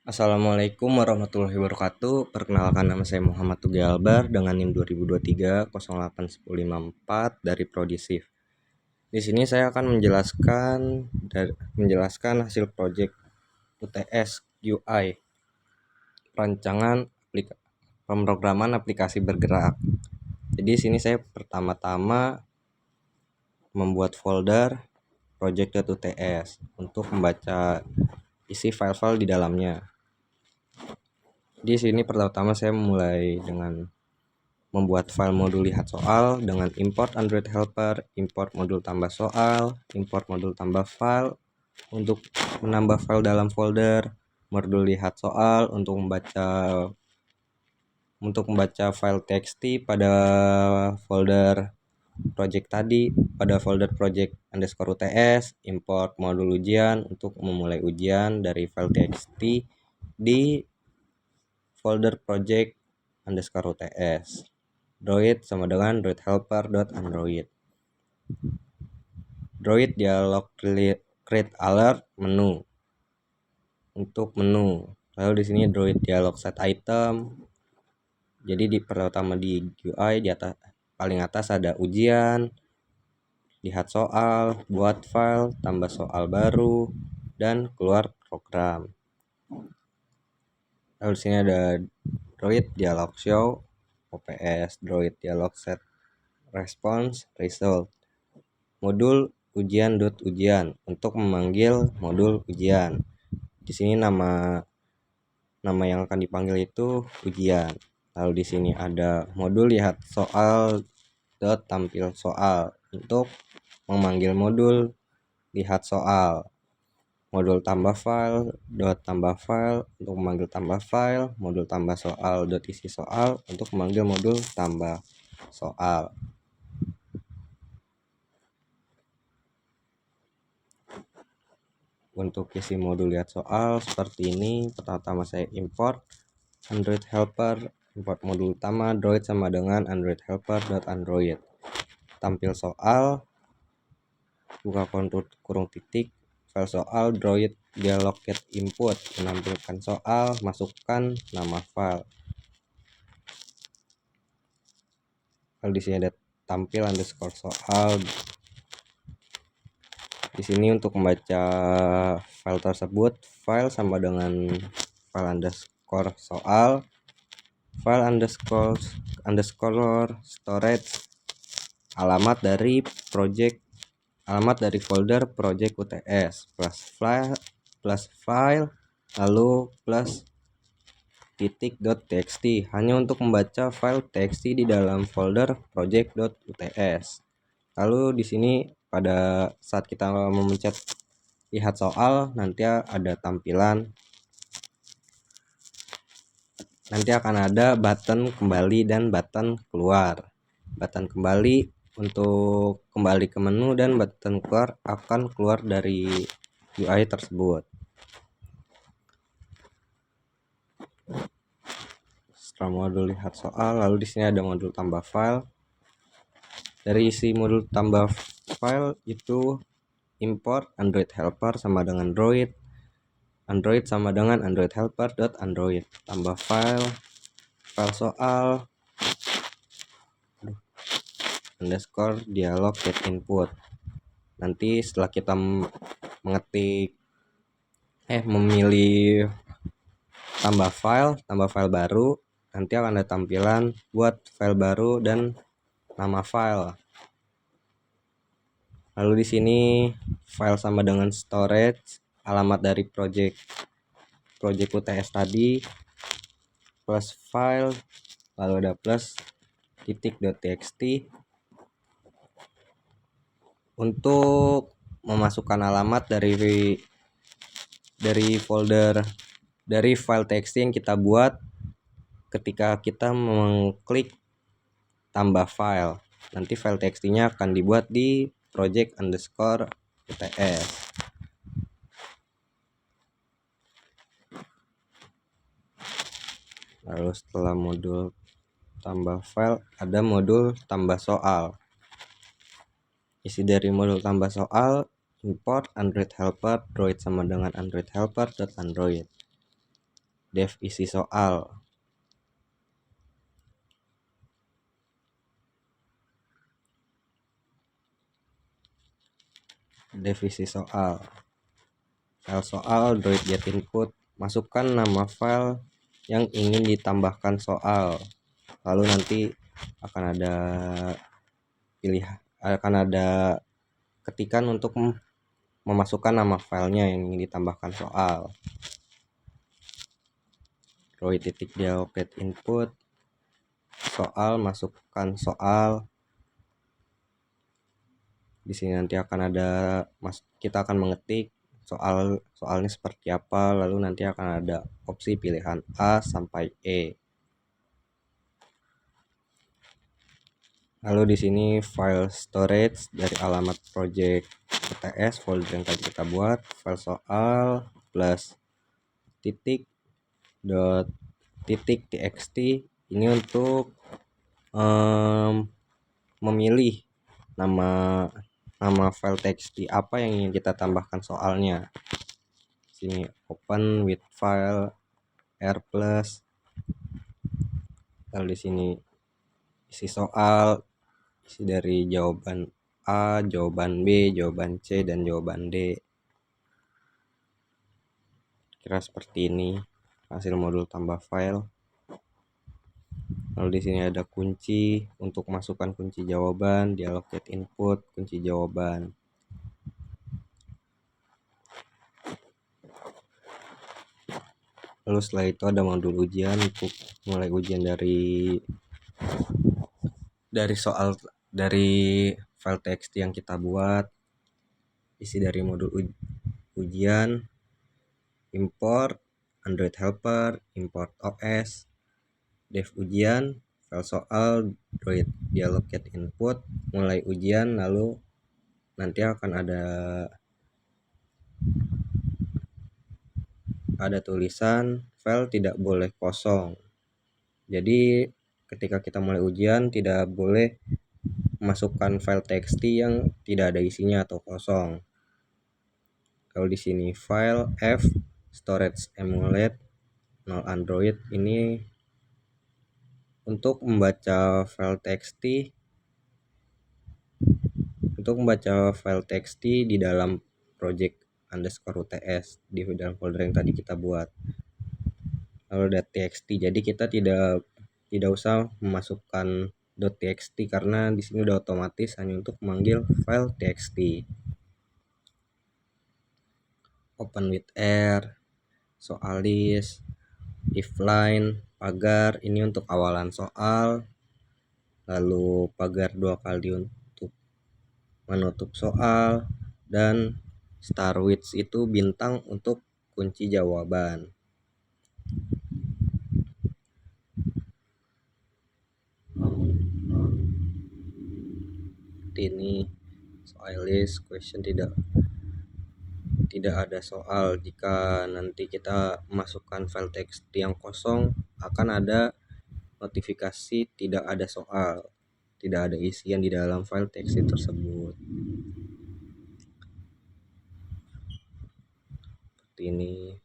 Assalamualaikum warahmatullahi wabarakatuh. Perkenalkan, nama saya Muhammad Tugi Albar dengan NIM 2023 081054 dari Prodi SIF. Di sini saya akan menjelaskan hasil proyek UTS UI, rancangan pemrograman aplikasi bergerak. Jadi di sini saya pertama-tama membuat folder project.uts untuk membaca isi file-file di dalamnya. Di sini pertama-tama saya mulai dengan membuat file modul lihat soal dengan import Android helper, import modul tambah soal, import modul tambah file untuk menambah file dalam folder, modul lihat soal untuk membaca file txt pada folder project tadi, pada folder project underscore UTS, import modul ujian untuk memulai ujian dari file txt di folder project underscore UTS. Droid sama dengan droid helper.android. Droid dialog create alert menu. Untuk menu. Lalu di sini droid dialog set item. Jadi pertama di UI di atas paling atas ada ujian, lihat soal, buat file, tambah soal baru, dan keluar program. Lalu di sini ada droid dialog show, OPS, droid dialog set response result. Modul ujian untuk memanggil modul ujian. Di sini nama yang akan dipanggil itu ujian. Lalu di sini ada modul lihat soal tampil soal untuk memanggil modul lihat soal. Modul tambah file tambah file untuk memanggil tambah file, modul tambah soal isi soal untuk memanggil modul tambah soal. Untuk isi modul lihat soal seperti ini. Pertama saya import Android helper, import modul utama droid sama dengan Android helper.android. Tampil soal, buka kurung titik, file soal droid dialog get input, menampilkan soal, masukkan nama file. Lalu di sini ada tampil underscore soal. Di sini untuk membaca file tersebut, file sama dengan file underscore soal, file underscore storage, alamat dari folder project UTS plus file lalu plus .txt hanya untuk membaca file txt di dalam folder project.uts. Lalu di sini pada saat kita memencet lihat soal nanti akan ada button kembali dan button keluar. Button kembali untuk kembali ke menu dan button keluar akan keluar dari UI tersebut. Setelah modul lihat soal, lalu di sini ada modul tambah file. Dari isi modul tambah file itu import Android helper sama dengan droid, Android sama dengan Android helper.android, tambah file soal underscore dialog get input. Nanti setelah kita memilih tambah file baru, nanti akan ada tampilan buat file baru dan nama file. Lalu di sini file sama dengan storage, alamat dari project UTS tadi, plus file, lalu ada plus .txt untuk memasukkan alamat dari folder dari file txt yang kita buat ketika kita mengklik tambah file. Nanti file txt-nya akan dibuat di project underscore UTS. Lalu setelah modul tambah file ada modul tambah soal. Isi dari modul tambah soal, import Android helper droid sama dengan Android helper.android. Dev isi soal. Dev isi soal. File soal Droid get input. Masukkan nama file yang ingin ditambahkan soal. Lalu nanti akan ada ketikan untuk memasukkan nama filenya yang ingin ditambahkan soal. Droid titik dialog get input. Soal, masukkan soal. Di sini nanti akan ada kita akan mengetik soalnya seperti apa, lalu nanti akan ada opsi pilihan A sampai E. Lalu di sini file storage dari alamat project UTS folder yang tadi kita buat, file soal plus txt ini untuk memilih nama file txt apa yang ingin kita tambahkan soalnya. Sini open with file r plus, lalu di sini isi soal, isi dari jawaban A, jawaban B, jawaban C, dan jawaban D. Kira seperti ini hasil modul tambah file. Lalu di sini ada kunci untuk masukkan kunci jawaban, dialog get input, kunci jawaban. Lalu setelah itu ada modul ujian untuk mulai ujian dari file txt yang kita buat. Isi dari modul ujian, import Android helper, import OS, dev ujian, file soal, Droid dialog get input, mulai ujian. Lalu nanti akan ada tulisan file tidak boleh kosong. Jadi ketika kita mulai ujian tidak boleh masukkan file txt yang tidak ada isinya atau kosong. Kalau di sini file f storage emulate 0 Android ini untuk membaca file txt di dalam project underscore UTS di dalam folder yang tadi kita buat. Lalu ada txt, jadi kita tidak usah memasukkan .txt karena di sini udah otomatis hanya untuk memanggil file txt. Open with R, soal list, if line, pagar ini untuk awalan soal, lalu pagar 2 kali untuk menutup soal, dan star width itu bintang untuk kunci jawaban. Ini soal list question tidak ada soal. Jika nanti kita masukkan file txt yang kosong, akan ada notifikasi tidak ada soal, tidak ada isian di dalam file txt tersebut. Seperti ini.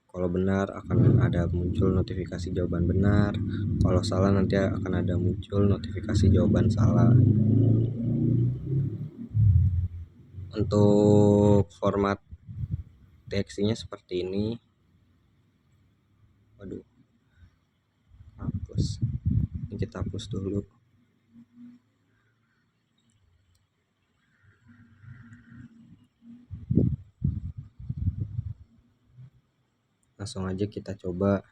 Kalau benar akan ada muncul notifikasi jawaban benar, kalau salah nanti akan ada muncul notifikasi jawaban salah. Untuk format txt-nya seperti ini. Waduh, hapus. Ini kita hapus dulu. Langsung aja kita coba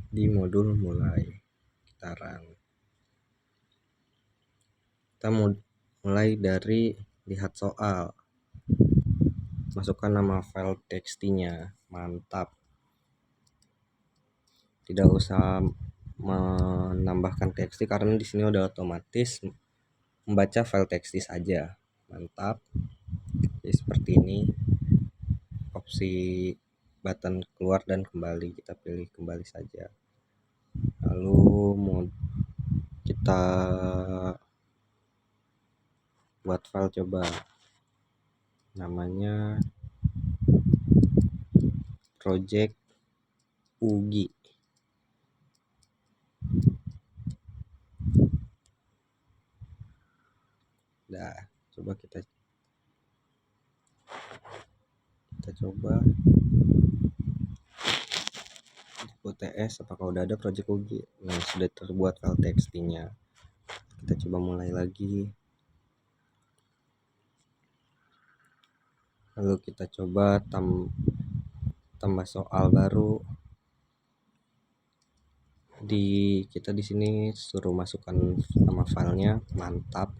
di modul mulai. Kita run. Kita mulai dari lihat soal. Masukkan nama file txt-nya. Mantap. Tidak usah menambahkan txt karena di sini udah otomatis membaca file txt saja. Mantap. Jadi seperti ini. Opsi button keluar dan kembali, kita pilih kembali saja. Lalu kita buat file, coba namanya project UGI. Nah, coba kita coba UTS apakah udah ada project UGI. Nah, sudah terbuat file tekstingnya. Kita coba mulai lagi. Lalu kita coba tambah soal baru. Kita di sini suruh masukkan nama filenya, mantap.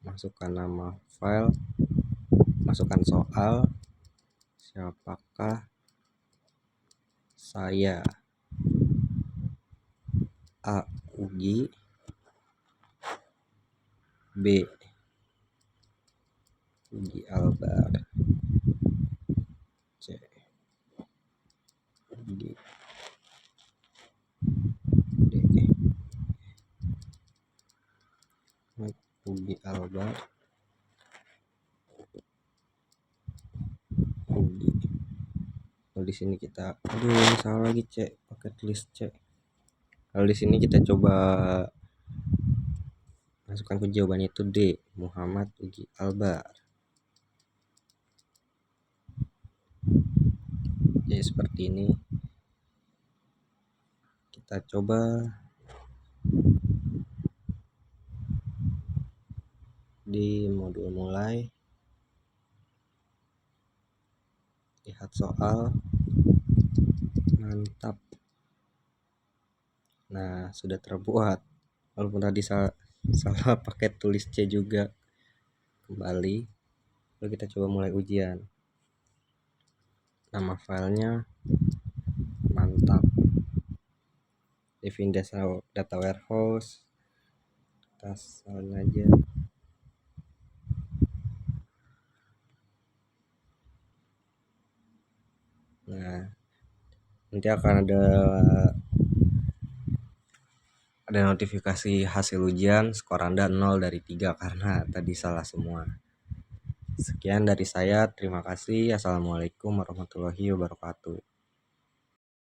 Masukkan nama file, masukkan soal, siapakah saya, A. Ugi, B. Ugi Albar, C. Ugi, D. Ugi Albar, Ugi. Lalu di sini kita, ini salah lagi, C, pakai tulis C. Lalu di sini kita coba masukkan ke jawabannya itu D, Muhammad Ugi Albar. Jadi seperti ini. Kita coba di modul mulai, lihat soal, mantap. Nah, sudah terbuat, walaupun tadi salah pakai tulis C juga. Kembali, lalu kita coba mulai ujian. Nama filenya mantap, Devin Data Warehouse, kita salin aja. Nah, nanti akan ada notifikasi hasil ujian, skor Anda 0 dari 3 karena tadi salah semua. Sekian dari saya, terima kasih. Assalamualaikum warahmatullahi wabarakatuh.